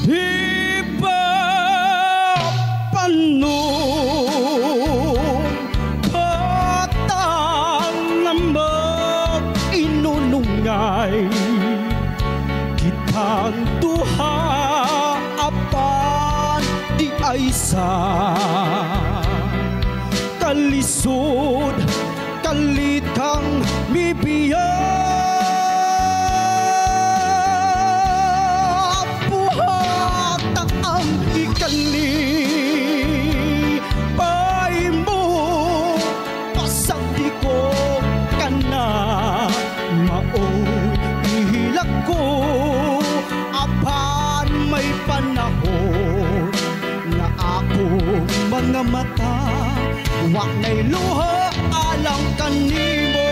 Ipapanong patang na mag-inunungay kitang duha apan di ay sa kalisod kalit kang mibiya buhat ang ikali pay mo pasagdi ko ka na maong ihilak ko apan may panahon na ako mga mata wa na'y luha alang kanimo.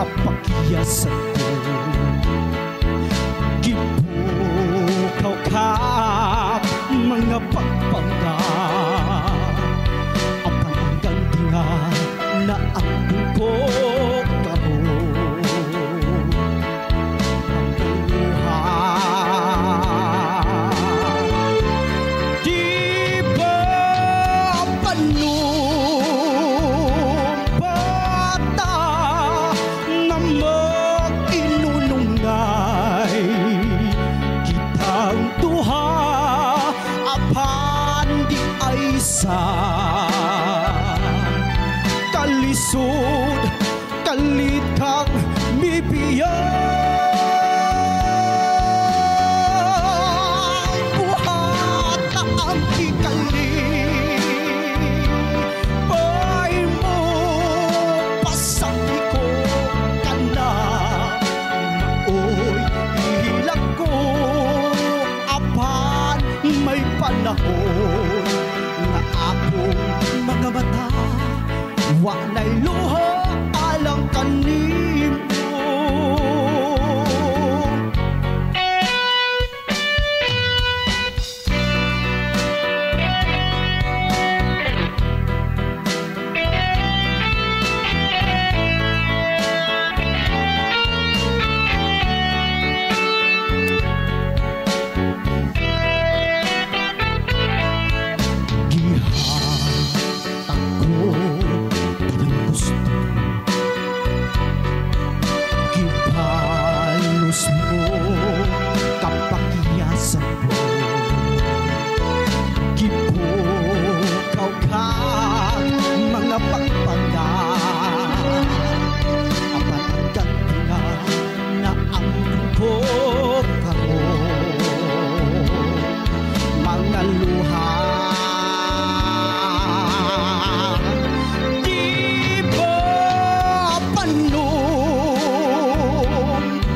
Kapakiyasan ko gibukaw ka mga pagpanggap apan ang gantiha na ang ko karon ang luha di ba sa kalisod kalit kang mibiyang buhat ang ikali pay mo pasagdi ko ka na maoy ihilag ko apan may panahon na akong mga mata wa na'y luha alang kanimo. Kapakiyasan mo gibukaw ka mga pagpanggap apan ang gantiha na ang ko karon mga luha di ba panong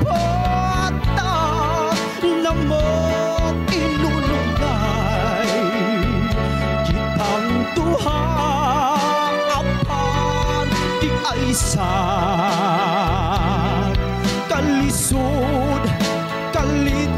bata na mag-inunungay kitang duha apan di ay sa kalisod kalit